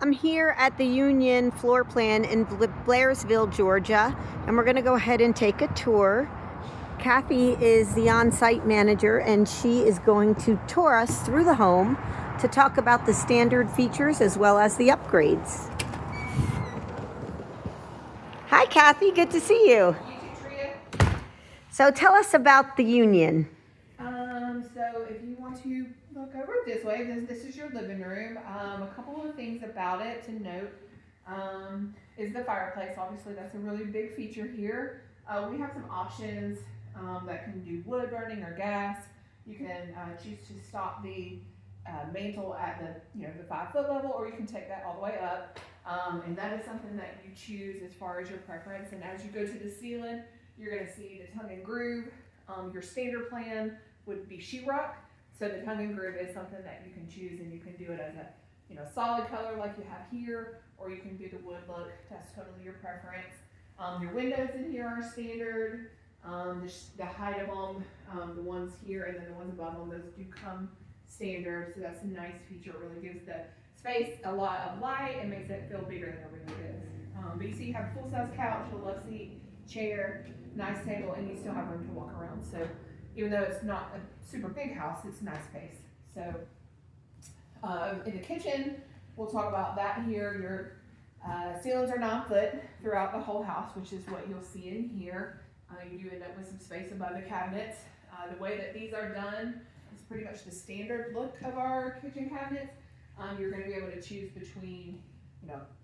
I'm here at the Union floor plan in Blairsville, Georgia, and we're going to go ahead and take a tour. Kathy is the on-site manager, and she is going to tour us through the home to talk about the standard features as well as the upgrades. Hi, Kathy. Good to see you. You too, Tria. So tell us about the Union. So if you want to look over it this way, this is your living room. A couple of things about it to note is the fireplace. Obviously, that's a really big feature here. We have some options that can do wood burning or gas. You can choose to stop the mantle at the 5-foot level, or you can take that all the way up. And that is something that you choose as far as your preference. And as you go to the ceiling, you're going to see the tongue and groove. Your standard plan would be sheetrock. So the tongue and groove is something that you can choose, and you can do it as a solid color like you have here, or you can do the wood look. That's totally your preference. Your windows in here are standard. The height of them, the ones here and then the ones above them, those do come standard. So that's a nice feature. It really gives the space a lot of light and makes it feel bigger than it really is. But you see you have a full-size couch, a love seat, chair, nice table, and you still have room to walk around. So even though it's not a super big house, it's a nice space. So in the kitchen, we'll talk about that here. Your ceilings are 9 foot throughout the whole house, which is what you'll see in here. You do end up with some space above the cabinets. The way that these are done is pretty much the standard look of our kitchen cabinets. You're going to be able to choose between,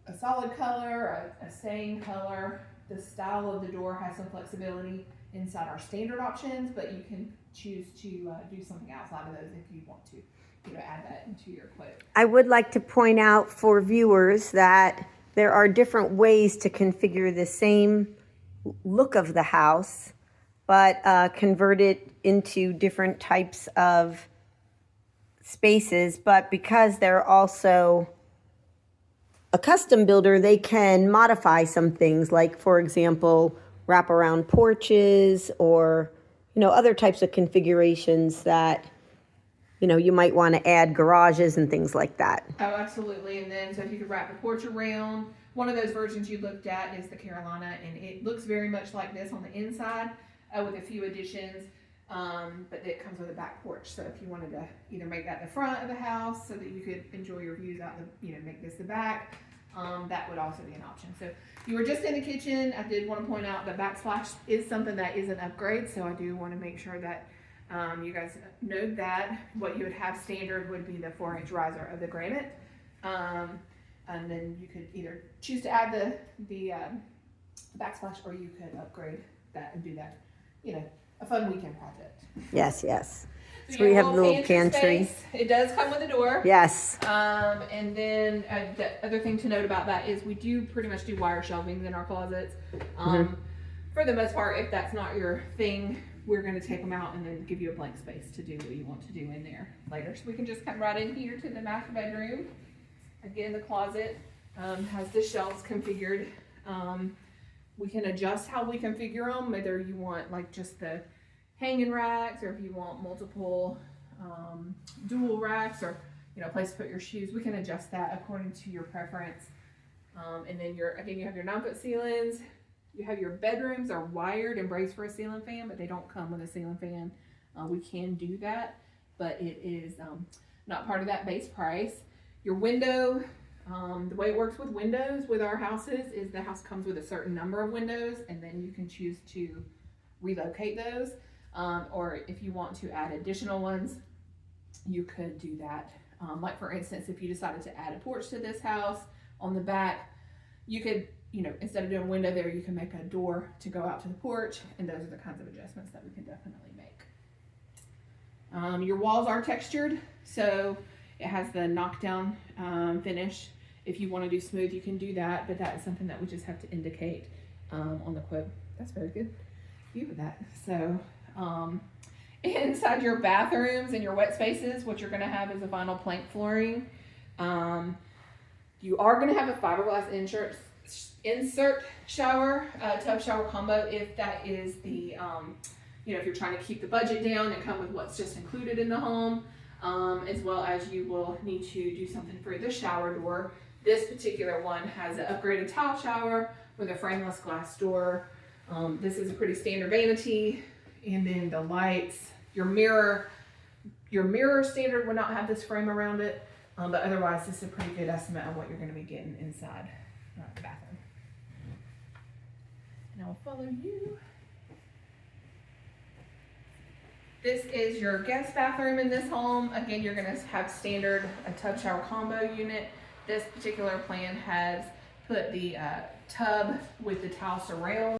a solid color, a stained color. The style of the door has some flexibility inside our standard options, but you can choose to do something outside of those if you want to, add that into your quote. I would like to point out for viewers that there are different ways to configure the same look of the house, but convert it into different types of spaces. But because they're also a custom builder, they can modify some things, like, for example, wraparound porches or, other types of configurations that, you might want to add garages and things like that. Oh, absolutely. And then, so if you could wrap the porch around, one of those versions you looked at is the Carolina, and it looks very much like this on the inside with a few additions, but it comes with a back porch. So if you wanted to either make that the front of the house so that you could enjoy your views out make this the back, that would also be an option. So you were just in the kitchen. I did want to point out the backsplash is something that is an upgrade, so I do want to make sure that you guys know that. What you would have standard would be the 4-inch riser of the granite. And then you could either choose to add the backsplash, or you could upgrade that and do that, a fun weekend project. Yes. So we have a little pantry. Space. It does come with a door. Yes. And then the other thing to note about that is we do pretty much do wire shelving in our closets. For the most part, if that's not your thing, we're going to take them out and then give you a blank space to do what you want to do in there later. So we can just come right in here to the master bedroom. Again, the closet has the shelves configured. We can adjust how we configure them, whether you want just the hanging racks, or if you want multiple dual racks, or a place to put your shoes. We can adjust that according to your preference. And then you have your 9-foot ceilings. You have your bedrooms are wired and braced for a ceiling fan, but they don't come with a ceiling fan. We can do that, but it is not part of that base price. Your window, the way it works with windows with our houses is the house comes with a certain number of windows, and then you can choose to relocate those. Or if you want to add additional ones, you could do that. Like for instance, if you decided to add a porch to this house on the back, you could, instead of doing a window there, you can make a door to go out to the porch, and those are the kinds of adjustments that we can definitely make. Your walls are textured, so it has the knockdown finish. If you want to do smooth, you can do that, but that is something that we just have to indicate on the quote. That's very good view of that. So inside your bathrooms and your wet spaces, what you're going to have is a vinyl plank flooring. You are going to have a fiberglass insert shower, tub shower combo, if that is the, if you're trying to keep the budget down and come with what's just included in the home, as well as you will need to do something for the shower door This particular one has an upgraded tile shower with a frameless glass door. This is a pretty standard vanity. And then the lights, your mirror standard would not have this frame around it. But otherwise, this is a pretty good estimate of what you're gonna be getting inside the bathroom. And I'll follow you. This is your guest bathroom in this home. Again, you're gonna have standard a tub shower combo unit. This particular plan has put the tub with the tile surround